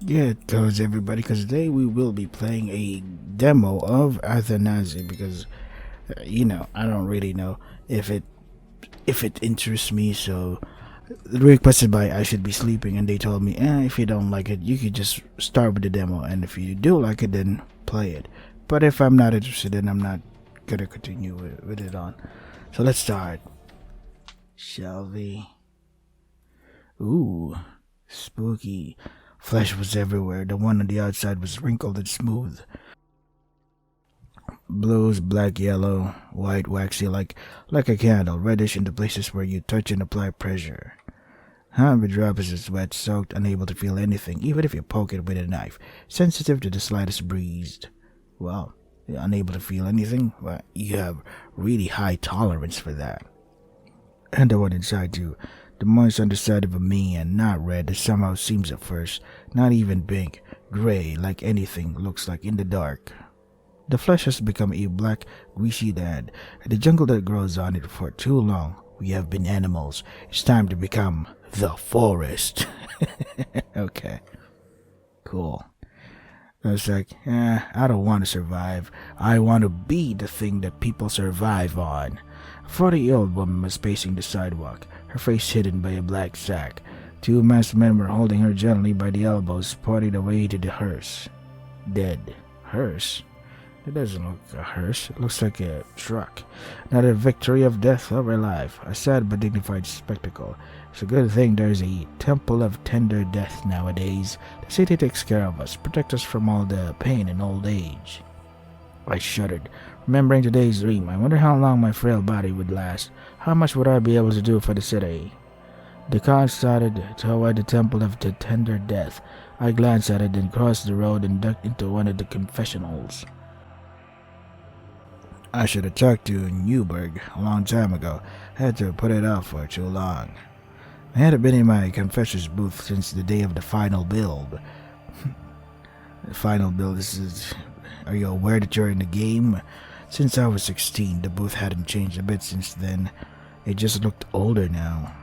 Good goes everybody, because today we will be playing a demo of Athanasy because I don't really know if it interests me. So requested by I should be sleeping, and they told me, if you don't like it, you could just start with the demo, and if you do like it, then play it. But if I'm not interested, then I'm not gonna continue with it on. So let's start, shall we? Ooh, spooky. Flesh was everywhere. The one on the outside was wrinkled and smooth. Blues, black, yellow, white, waxy, like a candle, reddish in the places where you touch and apply pressure. However, drops is wet, soaked, unable to feel anything, even if you poke it with a knife, sensitive to the slightest breeze. Well, you're unable to feel anything? Well, you have really high tolerance for that. And the one inside you, the moist underside of a man, not red as somehow seems at first, not even pink, gray like anything looks like in the dark. The flesh has become a black, greasy land, and the jungle that grows on it for too long. We have been animals. It's time to become the forest. Okay, cool. I was like, I don't want to survive. I want to be the thing that people survive on. A 40-year-old woman was pacing the sidewalk, her face hidden by a black sack. Two masked men were holding her gently by the elbows, pointing away to the hearse. Dead. Hearse? It doesn't look like a hearse. It looks like a truck. Not a victory of death over life. A sad but dignified spectacle. It's a good thing there's a temple of tender death nowadays. The city takes care of us, protects us from all the pain and old age. I shuddered, remembering today's dream. I wonder how long my frail body would last. How much would I be able to do for the city? The car started toward the temple of the tender death. I glanced at it, then crossed the road and ducked into one of the confessionals. I should have talked to Newberg a long time ago. I had to put it off for too long. I hadn't been in my confessor's booth since the day of the final build. The final build is... Are you aware that you're in the game? Since I was 16, the booth hadn't changed a bit since then. It just looked older now.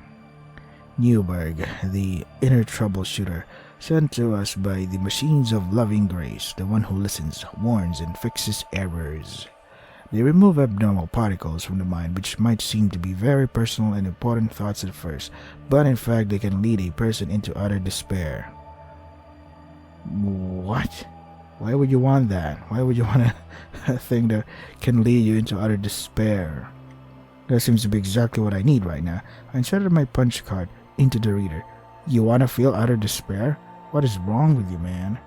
Newberg, the inner troubleshooter, sent to us by the machines of loving grace, the one who listens, warns, and fixes errors. They remove abnormal particles from the mind, which might seem to be very personal and important thoughts at first, but in fact they can lead a person into utter despair. What? Why would you want that? Why would you want a thing that can lead you into utter despair? That seems to be exactly what I need right now. I inserted my punch card into the reader. You want to feel utter despair? What is wrong with you, man?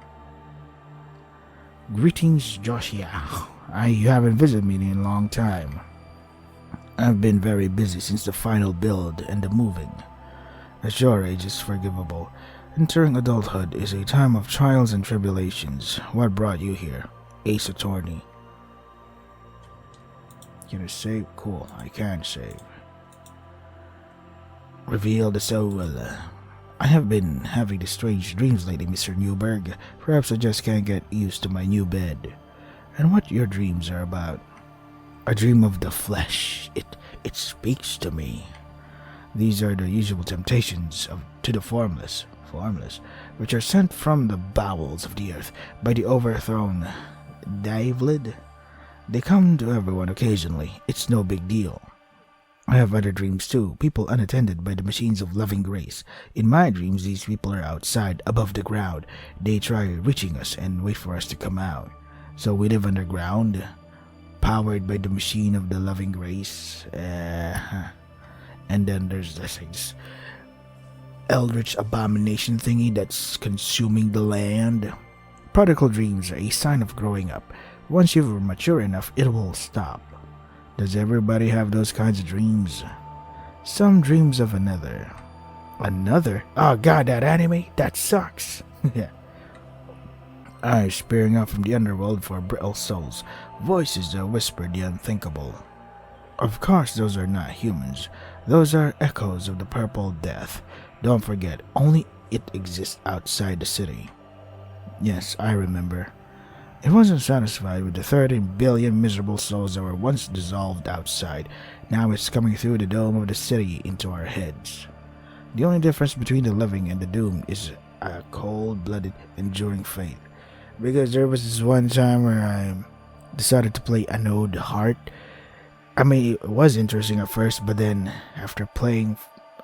Greetings, Joshua. You haven't visited me in a long time. I've been very busy since the final build and the moving. At your age is forgivable. Entering adulthood is a time of trials and tribulations. What brought you here? Ace Attorney. Can I save? Cool, I can save. Reveal the soul. I have been having these strange dreams lately, Mr. Newberg. Perhaps I just can't get used to my new bed. And what your dreams are about? I dream of the flesh. It speaks to me. These are the usual temptations to the formless, which are sent from the bowels of the earth by the overthrown Divlid. They come to everyone occasionally. It's no big deal. I have other dreams too, people unattended by the machines of loving grace. In my dreams, these people are outside, above the ground. They try reaching us and wait for us to come out. So we live underground, powered by the machine of the loving grace. And then there's this eldritch abomination thingy that's consuming the land. Prodigal dreams are a sign of growing up. Once you're mature enough, it will stop. Does everybody have those kinds of dreams? Some dreams of another. Another? Oh god, that anime? That sucks. Yeah. Eyes peering out from the underworld for brittle souls. Voices that whisper the unthinkable. Of course, those are not humans. Those are echoes of the purple death. Don't forget, only it exists outside the city. Yes, I remember. It wasn't satisfied with the 13 billion miserable souls that were once dissolved outside. Now it's coming through the dome of the city into our heads. The only difference between the living and the doomed is a cold-blooded, enduring faith. Because there was this one time where I decided to play Anode Heart. I mean, it was interesting at first, but then after playing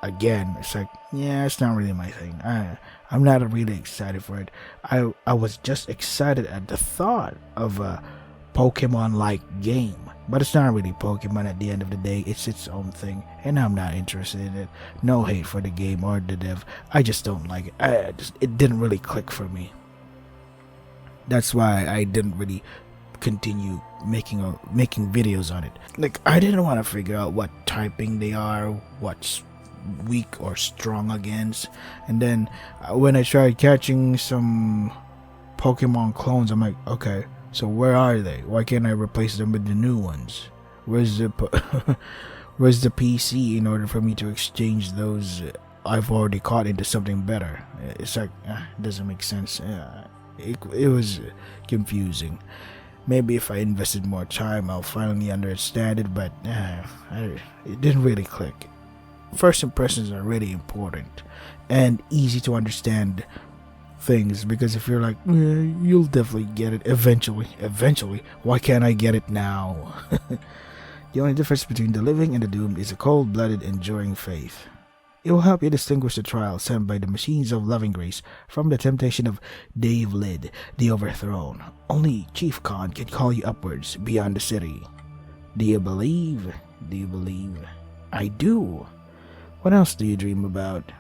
again, it's like, yeah, it's not really my thing. I'm not really excited for it. I was just excited at the thought of a Pokemon-like game. But it's not really Pokemon at the end of the day. It's its own thing, and I'm not interested in it. No hate for the game or the dev. I just don't like it. It didn't really click for me. That's why I didn't really continue making videos on it. Like, I didn't want to figure out what typing they are, what's weak or strong against. And then when I tried catching some Pokemon clones, I'm like, okay, so where are they? Why can't I replace them with the new ones? Where's the where's the PC in order for me to exchange those I've already caught into something better? It's like, it doesn't make sense. It was confusing. Maybe if I invested more time, I'll finally understand it, but it didn't really click. First impressions are really important and easy to understand things, because if you're like, you'll definitely get it eventually, why can't I get it now? The only difference between the living and the doomed is a cold-blooded, enduring faith. It will help you distinguish the trial sent by the machines of loving grace from the temptation of Dave Lid, the overthrown. Only Chief Khan can call you upwards beyond the city. Do you believe? Do you believe? I do. What else do you dream about?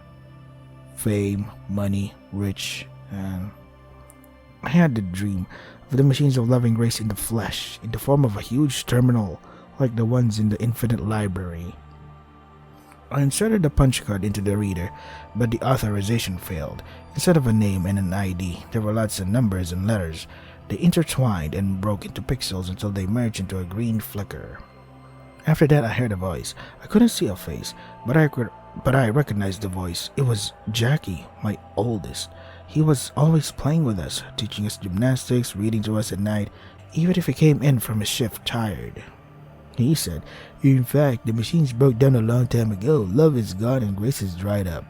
Fame, money, rich. I had the dream of the machines of loving grace in the flesh, in the form of a huge terminal, like the ones in the infinite library. I inserted the punch card into the reader, but the authorization failed. Instead of a name and an ID, there were lots of numbers and letters. They intertwined and broke into pixels until they merged into a green flicker. After that, I heard a voice. I couldn't see a face, but I recognized the voice. It was Jackie, my oldest. He was always playing with us, teaching us gymnastics, reading to us at night, even if he came in from his shift tired. He said, in fact, the machines broke down a long time ago. Love is gone and grace is dried up.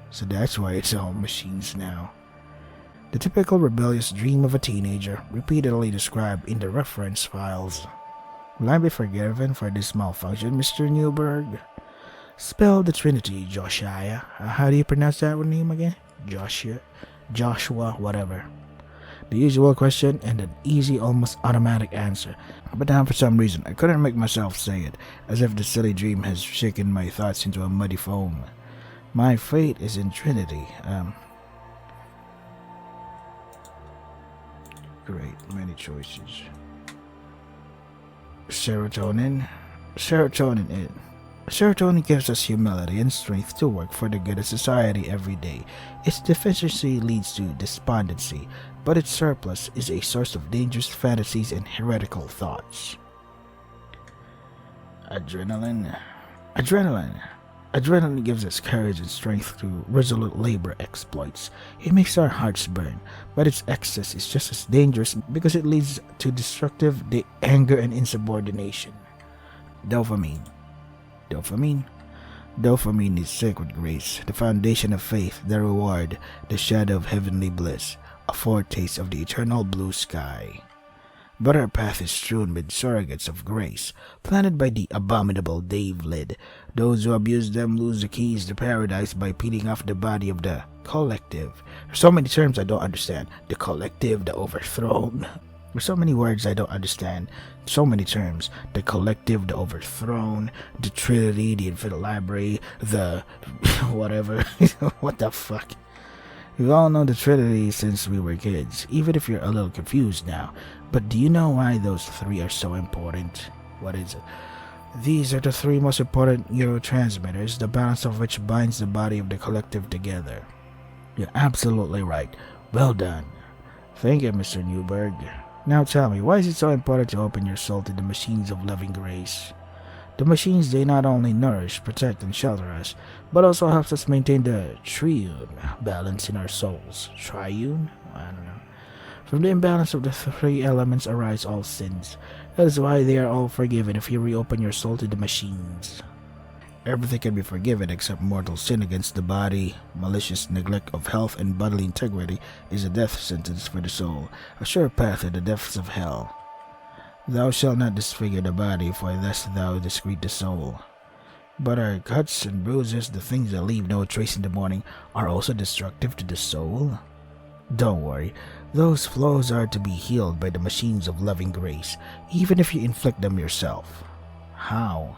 So that's why it's all machines now. The typical rebellious dream of a teenager, repeatedly described in the reference files. Will I be forgiven for this malfunction, Mr. Newberg? Spell the Trinity, Josiah. How do you pronounce that name again? Joshua, whatever. The usual question and an easy, almost automatic answer. But now for some reason, I couldn't make myself say it, as if the silly dream has shaken my thoughts into a muddy foam. My fate is in Trinity. Great, many choices. Serotonin gives us humility and strength to work for the good of society every day. Its deficiency leads to despondency, but its surplus is a source of dangerous fantasies and heretical thoughts. Adrenaline gives us courage and strength through resolute labor exploits. It makes our hearts burn, but its excess is just as dangerous because it leads to destructive anger and insubordination. Dopamine is sacred grace, the foundation of faith, the reward, the shadow of heavenly bliss, a foretaste of the eternal blue sky. But our path is strewn with surrogates of grace, planted by the abominable Dave Lid. Those who abuse them lose the keys to paradise by peeling off the body of the collective. There's so many terms I don't understand. The collective, the overthrown. There's so many words I don't understand. So many terms. The collective, the overthrown, the Trinity, the infinite library, the whatever. What the fuck? We've all known the Trinity since we were kids, even if you're a little confused now. But do you know why those three are so important? What is it? These are the three most important neurotransmitters, the balance of which binds the body of the collective together. You're absolutely right. Well done. Thank you, Mr. Newberg. Now tell me, why is it so important to open your soul to the machines of loving grace? The machines, they not only nourish, protect, and shelter us, but also helps us maintain the triune balance in our souls. Triune? I don't know. From the imbalance of the three elements arise all sins. That is why they are all forgiven if you reopen your soul to the machines. Everything can be forgiven except mortal sin against the body. Malicious neglect of health and bodily integrity is a death sentence for the soul, a sure path to the depths of hell. Thou shalt not disfigure the body, for thus thou discreet the soul. But our cuts and bruises, the things that leave no trace in the morning, are also destructive to the soul? Don't worry, those flaws are to be healed by the machines of loving grace, even if you inflict them yourself. How?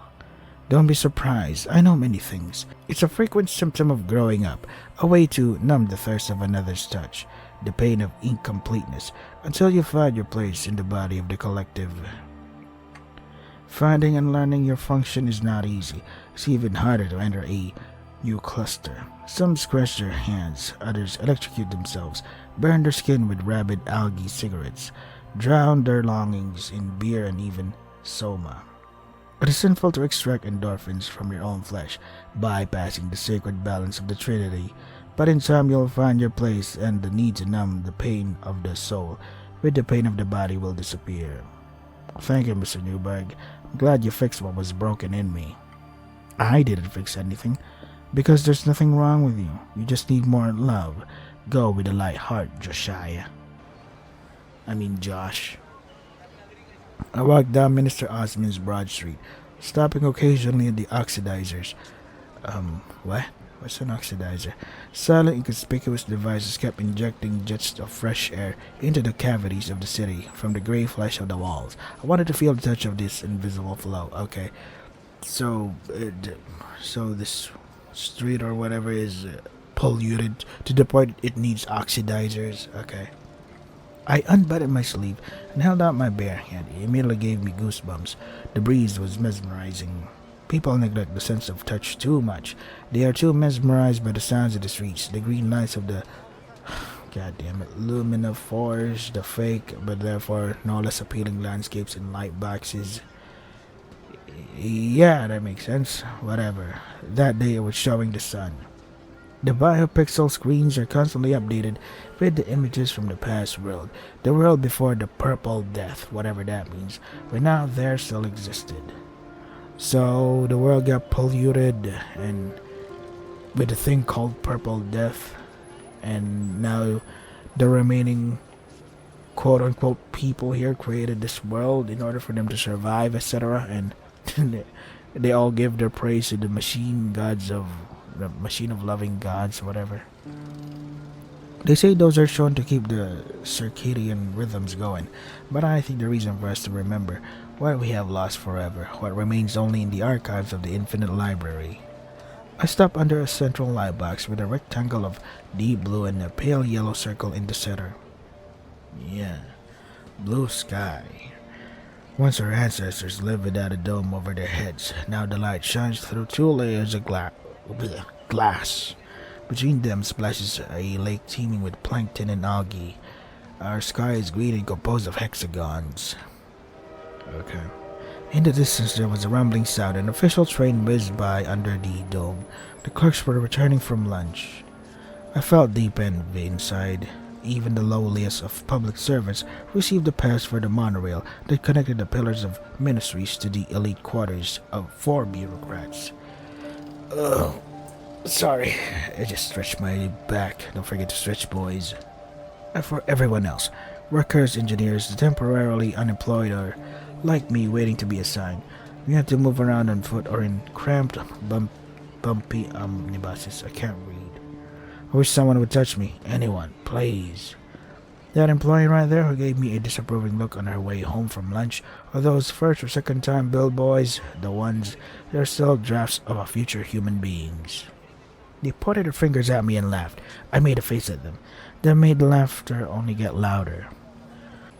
Don't be surprised, I know many things. It's a frequent symptom of growing up, a way to numb the thirst of another's touch, the pain of incompleteness, until you find your place in the body of the collective. Finding and learning your function is not easy. It's even harder to enter a new cluster. Some scratch their hands, others electrocute themselves, burn their skin with rabid algae cigarettes, drown their longings in beer and even soma. It is sinful to extract endorphins from your own flesh, bypassing the sacred balance of the Trinity, but in time you'll find your place, and the need to numb the pain of the soul with the pain of the body will disappear. Thank you, Mr. Newberg. I'm glad you fixed what was broken in me. I didn't fix anything, because there's nothing wrong with you. You just need more love. Go with a light heart, Josh. I walked down Minister Osmond's Broad Street, stopping occasionally at the oxidizers. What? What's an oxidizer? Silent, inconspicuous devices kept injecting jets of fresh air into the cavities of the city from the gray flesh of the walls. I wanted to feel the touch of this invisible flow. Okay, so this street or whatever is polluted to the point it needs oxidizers. Okay. I unbuttoned my sleeve and held out my bare hand. It immediately gave me goosebumps. The breeze was mesmerizing. People neglect the sense of touch too much. They are too mesmerized by the sounds of the streets, the green lights of the luminophores, the fake but therefore no less appealing landscapes and light boxes. Yeah, that makes sense. Whatever. That day it was showing the sun. The biopixel screens are constantly updated with the images from the past world, the world before the purple death, whatever that means, but now there still existed. So the world got polluted and with a thing called purple death, and now the remaining quote-unquote people here created this world in order for them to survive, etc., and they all give their praise to the machine of loving gods, whatever. They say those are shown to keep the circadian rhythms going, but I think the reason for us to remember what we have lost forever, what remains only in the archives of the infinite library. I stopped under a central light box with a rectangle of deep blue and a pale yellow circle in the center. Yeah, blue sky. Once our ancestors lived without a dome over their heads, now the light shines through two layers of glass. Between them splashes a lake teeming with plankton and algae. Our sky is green and composed of hexagons. Okay. In the distance there was a rumbling sound. An official train whizzed by under the dome. The clerks were returning from lunch. I felt deep envy inside. Even the lowliest of public servants received a pass for the monorail that connected the pillars of ministries to the elite quarters of 4 bureaucrats. Sorry, I just stretched my back. Don't forget to stretch, boys. And for everyone else, workers, engineers, the temporarily unemployed, or like me, waiting to be assigned. We have to move around on foot or in cramped, bumpy omnibuses. I can't read. I wish someone would touch me. Anyone, please. That employee right there who gave me a disapproving look on her way home from lunch, or those first or second time billboys, the ones that are still drafts of our future human beings. They pointed their fingers at me and laughed. I made a face at them. That made the laughter only get louder.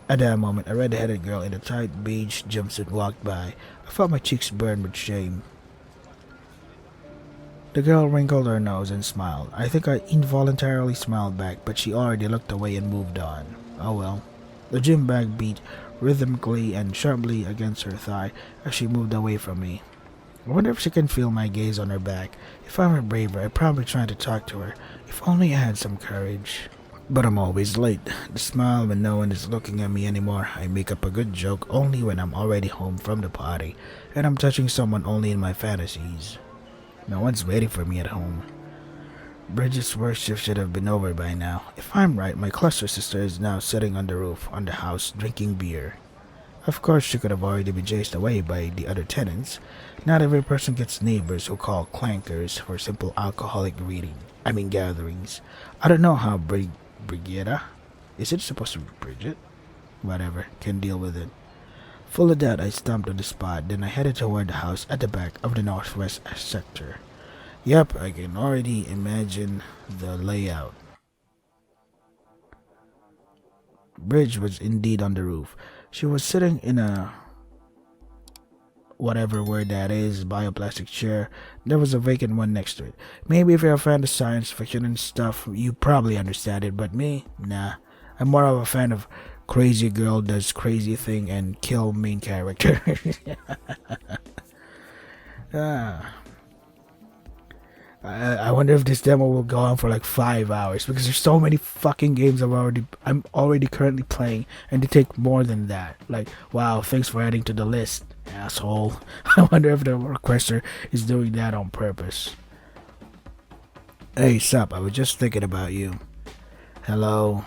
At that moment, a red-headed girl in a tight beige jumpsuit walked by. I felt my cheeks burn with shame. The girl wrinkled her nose and smiled. I think I involuntarily smiled back, but she already looked away and moved on. Oh well. The gym bag beat rhythmically and sharply against her thigh as she moved away from me. I wonder if she can feel my gaze on her back. If I were braver, I'd probably try to talk to her. If only I had some courage. But I'm always late. The smile when no one is looking at me anymore. I make up a good joke only when I'm already home from the party, and I'm touching someone only in my fantasies. No one's waiting for me at home. Bridget's work shift should have been over by now. If I'm right, my cluster sister is now sitting on the roof on the house drinking beer. Of course, she could have already been chased away by the other tenants. Not every person gets neighbors who call clankers for simple alcoholic gatherings. I don't know how Brigitta, is it supposed to be Bridget? Whatever, can deal with it. Full of doubt, I stomped on the spot, then I headed toward the house at the back of the northwest sector. Yep, I can already imagine the layout. Bridge was indeed on the roof. She was sitting in a whatever word that is, bioplastic chair. There was a vacant one next to it. Maybe if you're a fan of science fiction and stuff, you probably understand it, but me? Nah. I'm more of a fan of crazy girl does crazy thing and kill main character. ah. I wonder if this demo will go on for like 5 hours because there's so many fucking games I'm already currently playing and they take more than that. Like, wow, thanks for adding to the list, asshole. I wonder if the requester is doing that on purpose. Hey, sup, I was just thinking about you. Hello.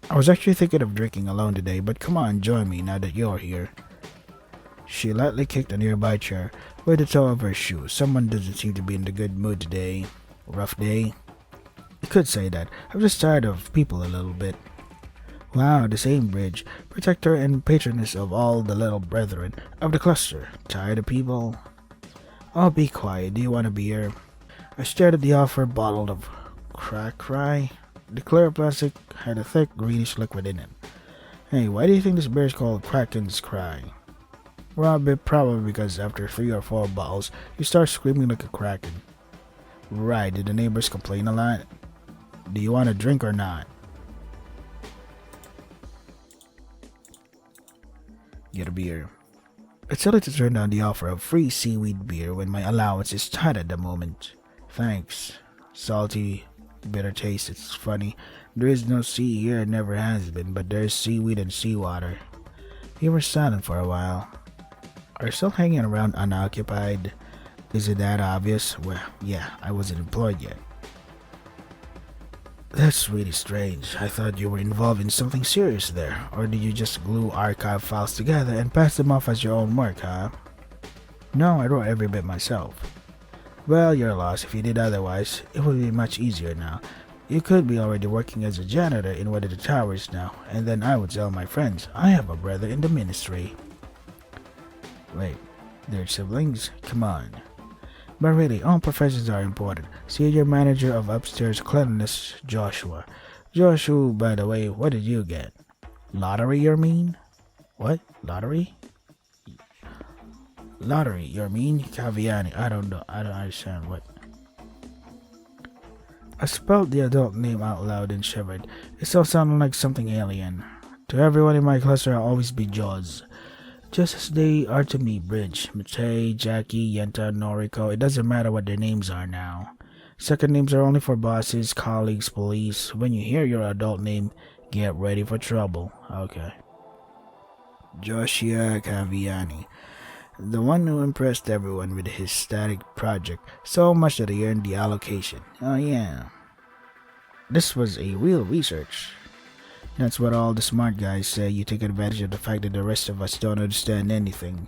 I was actually thinking of drinking alone today, but come on, join me now that you're here. She lightly kicked a nearby chair with the toe of her shoe. Someone doesn't seem to be in the good mood today. Rough day? You could say that. I'm just tired of people a little bit. Wow, the same Bridge. Protector and patroness of all the little brethren of the cluster. Tired of people? Oh, be quiet. Do you want a beer? I stared at the offer bottle of crack-rye. The clear plastic had a thick greenish liquid in it. Hey, why do you think this beer is called Kraken's Cry? Well, probably because after 3 or 4 bottles, you start screaming like a kraken. Right, did the neighbors complain a lot? Do you want a drink or not? Get a beer. I tell it to turn down the offer of free seaweed beer when my allowance is tight at the moment. Thanks. Salty, bitter taste, it's funny. There is no sea here, never has been, but there is seaweed and seawater. We were silent for a while. Are you still hanging around unoccupied? Is it that obvious? Well, yeah, I wasn't employed yet. That's really strange. I thought you were involved in something serious there. Or did you just glue archive files together and pass them off as your own work, huh? No, I wrote every bit myself. Well, you're lost. If you did otherwise, it would be much easier now. You could be already working as a janitor in one of the towers now, and then I would tell my friends I have a brother in the ministry. Wait, they're siblings? Come on. But really, all professions are important. Senior manager of upstairs cleanliness, Joshua. Joshua, by the way, what did you get? Lottery, you mean? What? Lottery? Lottery, you mean? Caviani. I don't know. I don't understand what. I spelled the adult name out loud and shivered. It still sounded like something alien. To everyone in my cluster, I'll always be Jaws. Just as they are to me, Bridge, Matei, Jackie, Yenta, Noriko. It doesn't matter what their names are now. Second names are only for bosses, colleagues, police. When you hear your adult name, get ready for trouble. Okay. Joshua Caviani. The one who impressed everyone with his static project so much that he earned the allocation. Oh yeah. This was a real research. That's what all the smart guys say. You take advantage of the fact that the rest of us don't understand anything.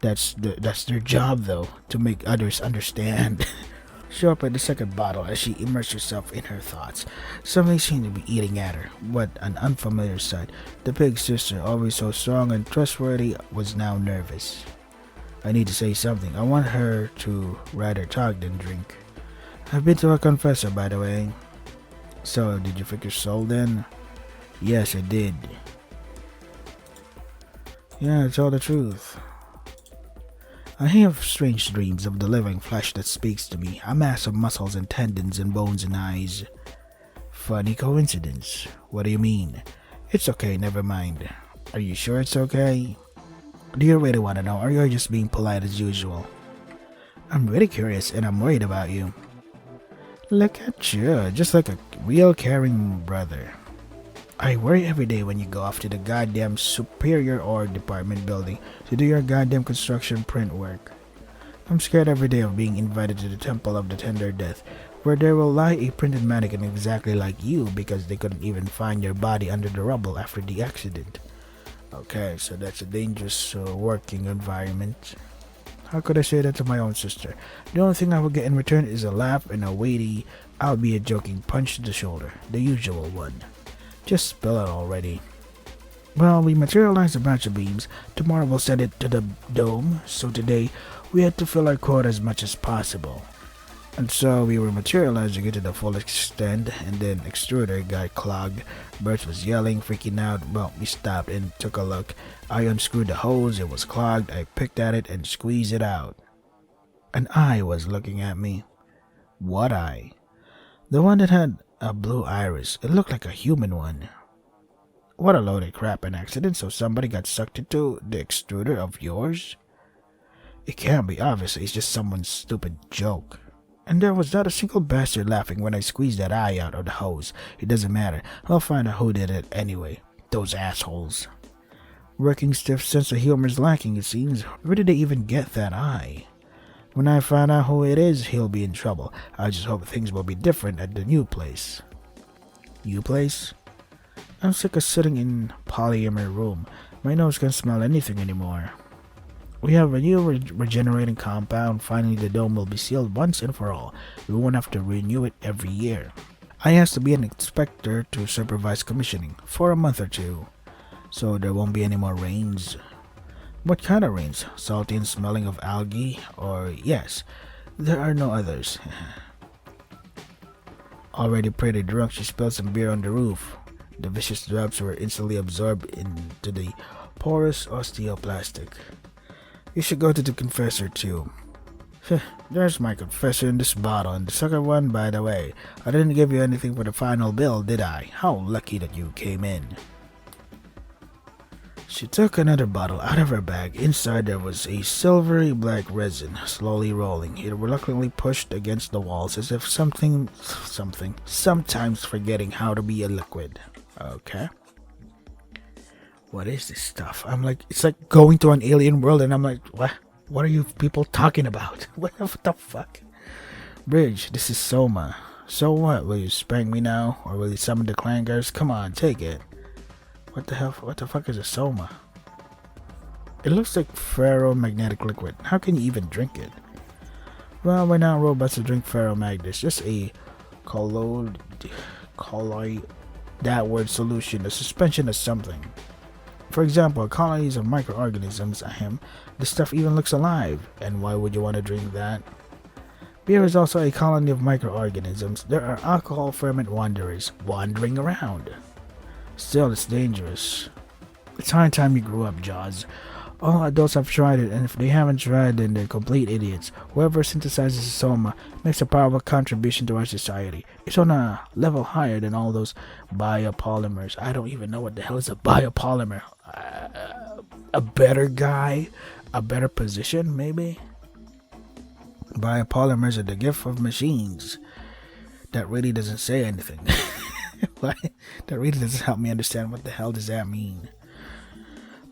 That's their job though, to make others understand. She opened the second bottle as she immersed herself in her thoughts. Something seemed to be eating at her. What an unfamiliar sight. The big sister, always so strong and trustworthy, was now nervous. I need to say something. I want her to rather talk than drink. I've been to a confessor, by the way. So, did you fix your soul then? Yes, I did. Yeah, tell the truth. I have strange dreams of the living flesh that speaks to me, a mass of muscles and tendons and bones and eyes. Funny coincidence. What do you mean? It's okay, never mind. Are you sure it's okay? Do you really want to know, or you're just being polite as usual? I'm really curious, and I'm worried about you. Look at you, just like a real caring brother. I worry every day when you go off to the goddamn superior or department building to do your goddamn construction print work. I'm scared every day of being invited to the Temple of the Tender Death, where there will lie a printed mannequin exactly like you because they couldn't even find your body under the rubble after the accident. Okay, so that's a dangerous working environment. How could I say that to my own sister? The only thing I will get in return is a laugh and a weighty, albeit joking punch to the shoulder, the usual one. Just spill it already. Well, we materialized a bunch of beams. Tomorrow we'll send it to the dome, so today we had to fill our quota as much as possible. And so we were materializing it to the full extent, and then extruder got clogged. Bert was yelling, freaking out. Well, we stopped and took a look. I unscrewed the hose, it was clogged. I picked at it and squeezed it out. An eye was looking at me. What eye? The one that had a blue iris. It looked like a human one. What a load of crap, an accident, so somebody got sucked into the extruder of yours? It can't be, obviously, it's just someone's stupid joke. And there was not a single bastard laughing when I squeezed that eye out of the hose. It doesn't matter, I'll find out who did it anyway. Those assholes. Working stiff sense of humor is lacking, it seems. Where did they even get that eye? When I find out who it is, he'll be in trouble. I just hope things will be different at the new place. New place? I'm sick of sitting in polymer room. My nose can't smell anything anymore. We have a new regenerating compound. Finally, the dome will be sealed once and for all. We won't have to renew it every year. I asked to be an inspector to supervise commissioning for a month or two, so there won't be any more rains. What kind of rains? Salty and smelling of algae? Or yes, there are no others. Already pretty drunk, she spilled some beer on the roof. The vicious drops were instantly absorbed into the porous osteoplastic. You should go to the confessor too. There's my confessor in this bottle, and the second one, by the way. I didn't give you anything for the final bill, did I? How lucky that you came in. She took another bottle out of her bag. Inside there was a silvery black resin, slowly rolling. It reluctantly pushed against the walls as if sometimes forgetting how to be a liquid. Okay. What is this stuff? I'm like, it's like going to an alien world, and I'm like, what? What are you people talking about? What the fuck? Bridge, this is Soma. So what? Will you spank me now? Or will you summon the clangers? Come on, take it. What the hell? What the fuck is a Soma? It looks like ferromagnetic liquid. How can you even drink it? Well, we're not robots to drink ferromagnets. Just a colloid, that word solution, a suspension of something. For example, colonies of microorganisms. The stuff even looks alive. And why would you want to drink that? Beer is also a colony of microorganisms. There are alcohol ferment wanderers wandering around. Still, it's dangerous. It's high time you grew up, Jaws. All adults have tried it, and if they haven't tried, then they're complete idiots. Whoever synthesizes Soma makes a powerful contribution to our society. It's on a level higher than all those biopolymers. I don't even know what the hell is a biopolymer. A better guy? A better position, maybe? Biopolymers are the gift of machines. That really doesn't say anything. What? That really doesn't help me understand what the hell does that mean.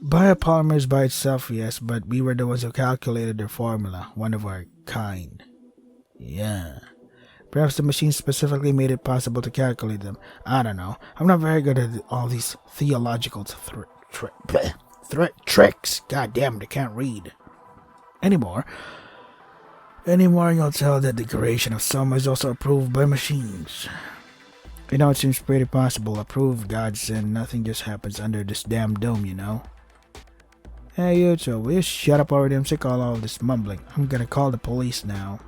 Biopolymers by itself, yes, but we were the ones who calculated their formula, one of our kind. Yeah. Perhaps the machine specifically made it possible to calculate them. I don't know. I'm not very good at all these theological tricks. God damn it, I can't read. Anymore, you'll tell that the creation of Soma is also approved by machines. You know, it seems pretty possible. Approved, godsend. Nothing just happens under this damn dome, you know. Hey, you two, will you shut up already? I'm sick of all this mumbling. I'm gonna call the police now.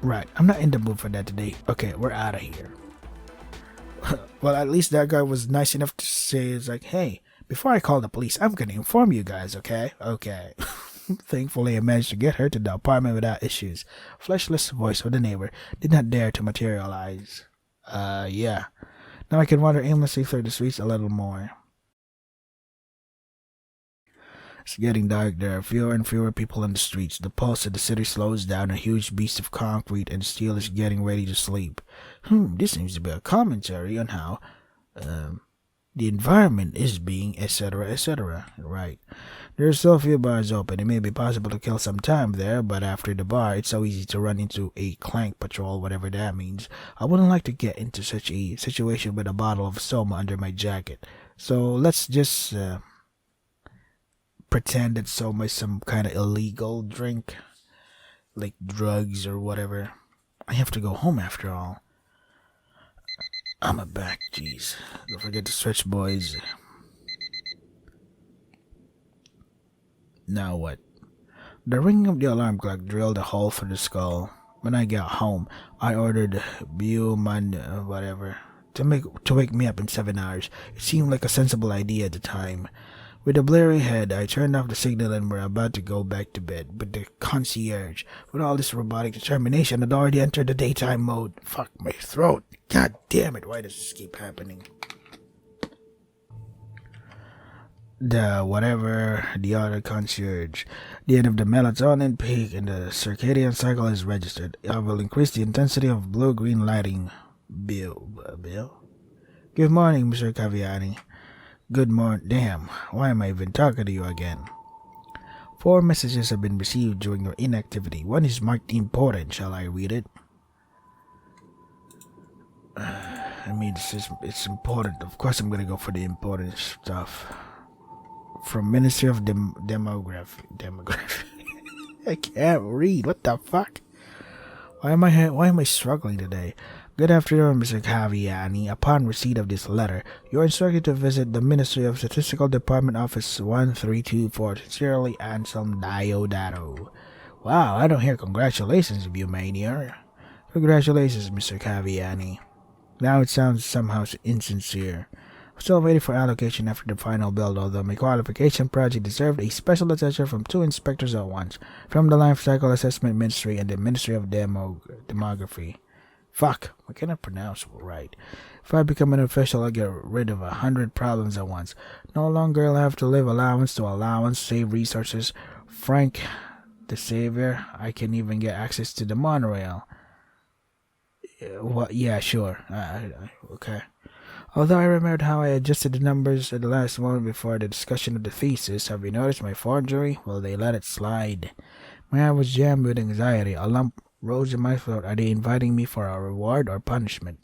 Right, I'm not in the mood for that today. Okay, we're out of here. Well, at least that guy was nice enough to say, it's like, hey, before I call the police, I'm gonna inform you guys, okay? Okay. Thankfully, I managed to get her to the apartment without issues. Fleshless voice of the neighbor did not dare to materialize. Yeah. Now I can wander aimlessly through the streets a little more. It's getting dark. There are fewer and fewer people in the streets. The pulse of the city slows down. A huge beast of concrete and steel is getting ready to sleep. This seems to be a commentary on how, the environment is being, etc., etc. Right. There are still a few bars open. It may be possible to kill some time there, but after the bar, it's so easy to run into a clank patrol, whatever that means. I wouldn't like to get into such a situation with a bottle of Soma under my jacket. So let's just pretend that Soma is some kind of illegal drink, like drugs or whatever. I have to go home after all. I'm back, jeez. Don't forget to stretch, boys. Now what? The ringing of the alarm clock drilled a hole through the skull. When I got home, I ordered Buman, whatever, to wake me up in 7 hours. It seemed like a sensible idea at the time. With a bleary head, I turned off the signal and were about to go back to bed. But the concierge, with all this robotic determination, had already entered the daytime mode. Fuck my throat. God damn it, why does this keep happening? The other concierge. The end of the melatonin peak in the circadian cycle is registered. I will increase the intensity of blue-green lighting. Bill? Good morning, Mr. Caviani. Good morning. Damn, why am I even talking to you again? 4 messages have been received during your inactivity. One is marked important. Shall I read it? I mean, it's important. Of course I'm gonna go for the important stuff. From Ministry of Demography. I can't read. What the fuck? Why am I struggling today? Good afternoon, Mr. Caviani. Upon receipt of this letter, you are instructed to visit the Ministry of Statistical Department Office 1324. Sincerely, Anselm Diodato. Wow, I don't hear congratulations, Bumania. Congratulations, Mr. Caviani. Now it sounds somehow insincere. I'm still waiting for allocation after the final build, although my qualification project deserved a special attention from 2 inspectors at once, from the Life Cycle Assessment Ministry and the Ministry of Demography. Fuck, I cannot pronounce right. If I become an official, I'll get rid of 100 problems at once. No longer I'll have to live allowance to allowance, save resources. Frank, the savior, I can even get access to the monorail. Yeah, sure. Okay. Although I remembered how I adjusted the numbers at the last moment before the discussion of the thesis, have you noticed my forgery? Well, they let it slide. My eye was jammed with anxiety. A lump rose in my throat. Are they inviting me for a reward or punishment?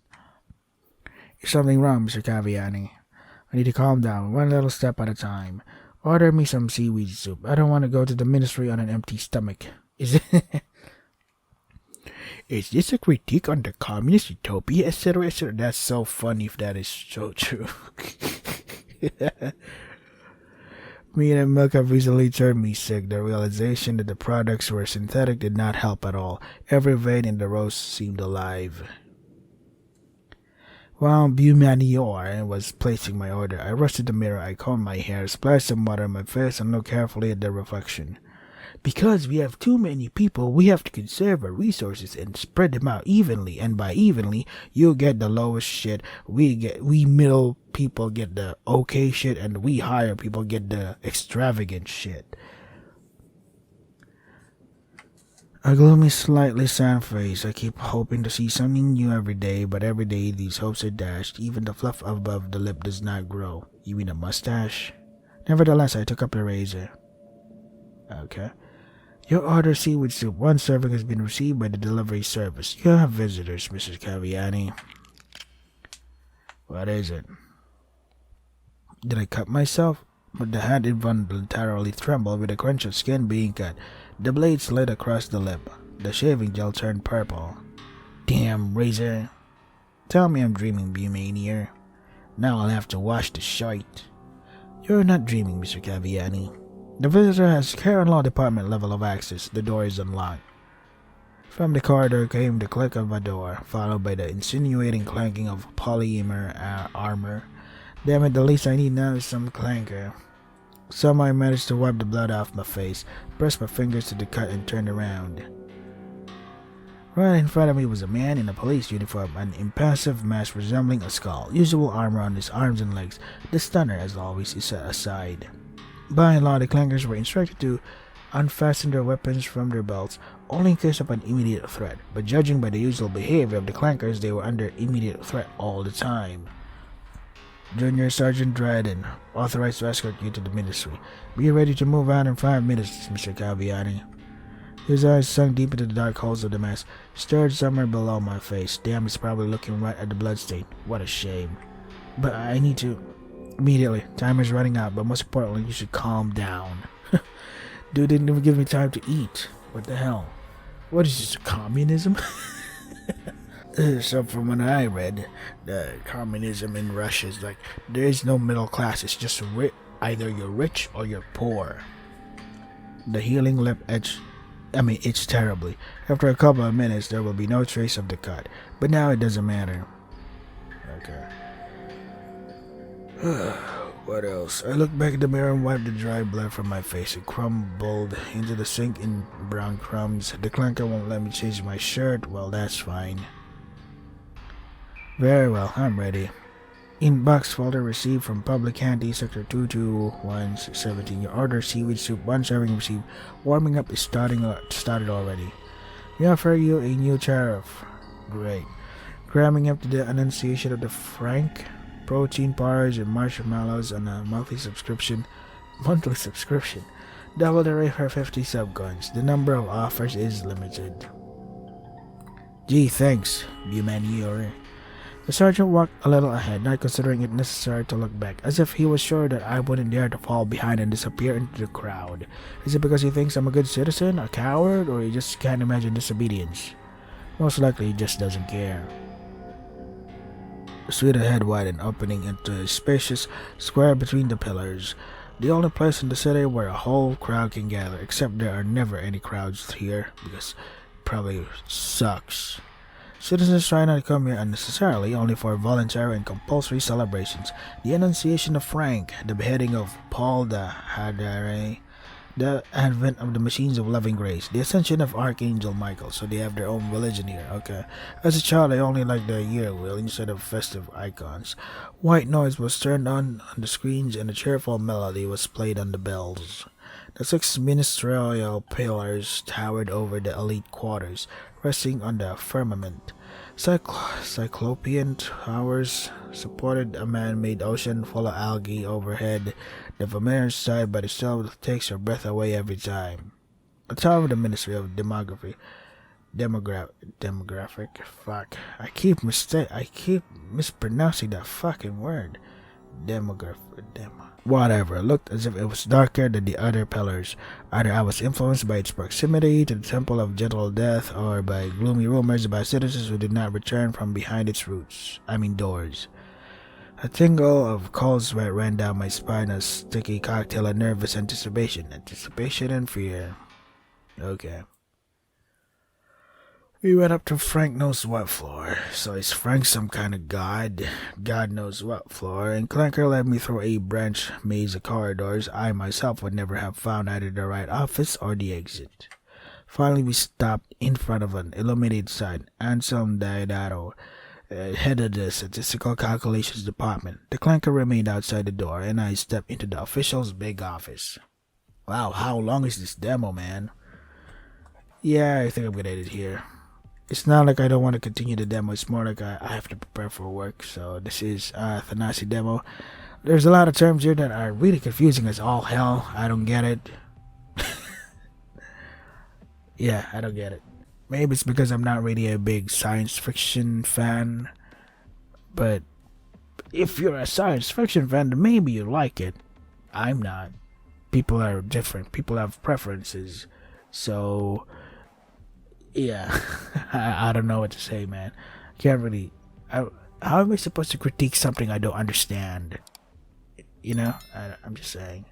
There's something wrong, Mr. Caviani. I need to calm down, one little step at a time. Order me some seaweed soup. I don't want to go to the ministry on an empty stomach. Is this a critique on the communist utopia, etc., etc.? That's so funny if that is so true. Me and milk have recently turned me sick. The realization that the products were synthetic did not help at all. Every vein in the roast seemed alive. While Bumanior was placing my order, I rushed to the mirror. I combed my hair, splashed some water on my face, and looked carefully at the reflection. Because we have too many people, we have to conserve our resources and spread them out evenly. And by evenly, you get the lowest shit. We middle people get the okay shit, and we higher people get the extravagant shit. A gloomy, slightly sad face. I keep hoping to see something new every day, but every day these hopes are dashed. Even the fluff above the lip does not grow. You mean a mustache? Nevertheless, I took up the razor. Okay. Your order seaweed soup. 1 serving has been received by the delivery service. You have visitors, Mrs. Caviani. What is it? Did I cut myself? But the hand involuntarily trembled with the crunch of skin being cut. The blade slid across the lip. The shaving gel turned purple. Damn razor. Tell me I'm dreaming, Bumanier. Now I'll have to wash the shite. You're not dreaming, Mr. Caviani. The visitor has care and law department level of access. The door is unlocked. From the corridor came the click of a door, followed by the insinuating clanking of polymer armor. Damn it, the least I need now is some clanker. Somehow I managed to wipe the blood off my face, pressed my fingers to the cut and turned around. Right in front of me was a man in a police uniform, an impassive mask resembling a skull, usual armor on his arms and legs. The stunner, as always, is set aside. By law, the clankers were instructed to unfasten their weapons from their belts only in case of an immediate threat, but judging by the usual behavior of the clankers, they were under immediate threat all the time. Junior Sergeant Dryden, authorized to escort you to the ministry. Be ready to move out in 5 minutes, Mr. Calviani. His eyes sunk deep into the dark holes of the mask, stared somewhere below my face. Damn, he's probably looking right at the bloodstain. What a shame. But I need to... Immediately. Timer's running out, but most importantly, you should calm down. Dude didn't even give me time to eat. What the hell? What is this, communism? So from what I read, the communism in Russia is like, there is no middle class. It's just either you're rich or you're poor. The healing lip itched terribly. After a couple of minutes, there will be no trace of the cut. But now it doesn't matter. Okay. What else? I looked back at the mirror and wiped the dry blood from my face. It crumbled into the sink in brown crumbs. The clanker won't let me change my shirt. Well, that's fine. Very well, I'm ready. Inbox folder received from Public Handy, Sector 22117. Your order, seaweed soup, one serving received. Warming up is started already. We offer you a new tariff. Great. Cramming up to the Annunciation of the Frank. Protein bars and marshmallows on a monthly subscription. Double the rate for 50 subcoins. The number of offers is limited. Gee, thanks, Bumanior. The sergeant walked a little ahead, not considering it necessary to look back, as if he was sure that I wouldn't dare to fall behind and disappear into the crowd. Is it because he thinks I'm a good citizen, a coward, or he just can't imagine disobedience? Most likely he just doesn't care. The street ahead widened, opening into a spacious square between the pillars. The only place in the city where a whole crowd can gather, except there are never any crowds here, because it probably sucks. Citizens try not to come here unnecessarily, only for voluntary and compulsory celebrations. The Annunciation of Frank, the beheading of Paul the Hadare, the advent of the machines of loving grace, the ascension of Archangel Michael, so they have their own religion here, okay. As a child, I only liked the year wheel instead of festive icons. White noise was turned on the screens and a cheerful melody was played on the bells. The 6 ministerial pillars towered over the elite quarters, resting on the firmament. Cyclopean towers supported a man-made ocean full of algae overhead. The familiar sight, but it still takes your breath away every time. The top of the Ministry of Demographic. Fuck. I keep mispronouncing that fucking word. Whatever. It looked as if it was darker than the other pillars. Either I was influenced by its proximity to the Temple of Gentle Death, or by gloomy rumors about citizens who did not return from behind its doors. A tingle of cold sweat ran down my spine, a sticky cocktail of nervous anticipation and fear. Okay. We went up to Frank knows what floor. So is Frank some kind of god? God knows what floor. And Clanker led me through a branch maze of corridors. I myself would never have found either the right office or the exit. Finally, we stopped in front of an illuminated sign. Anselm Diodato, head of the Statistical Calculations Department. The Clanker remained outside the door, and I stepped into the official's big office. Wow, how long is this demo, man? Yeah, I think I'm gonna end it here. It's not like I don't want to continue the demo. It's more like I have to prepare for work. So this is Athanasy demo. There's a lot of terms here that are really confusing as all hell. I don't get it. Yeah, I don't get it. Maybe it's because I'm not really a big science fiction fan. But if you're a science fiction fan, then maybe you like it. I'm not. People are different. People have preferences. So... yeah, I don't know what to say, man. Can't really. How am I supposed to critique something I don't understand? You know, I'm just saying.